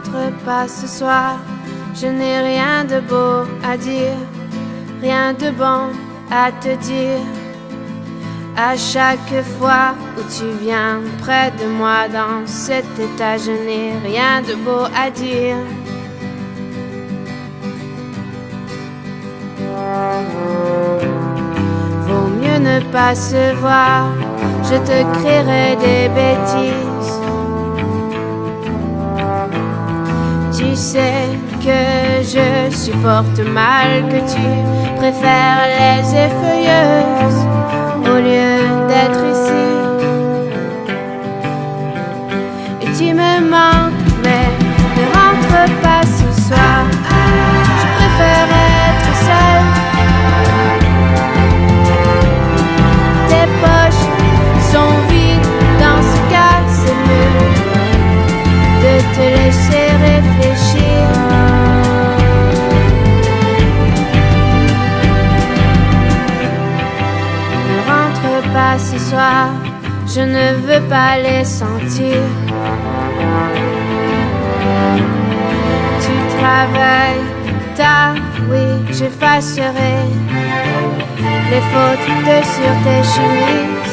rentre pas ce soir. Je n'ai rien de beau à dire, rien de bon à te dire. À chaque fois où tu viens près de moi dans cet état, je n'ai rien de beau à dire. Vaut mieux ne pas se voir, je te créerai des bêtises. Tu sais que je supporte mal que tu préfères les effeuilleuses au lieu d'être ici. Et tu me manques, mais ne rentre pas ce soir. Je préfère être seule. Tes poches sont vides, dans ce cas c'est mieux de te laisser réfléchir. Ne rentre pas ce soir, je ne veux pas les sentir. Tu travailles tard, oui, j'effacerai les fautes sur tes chemises.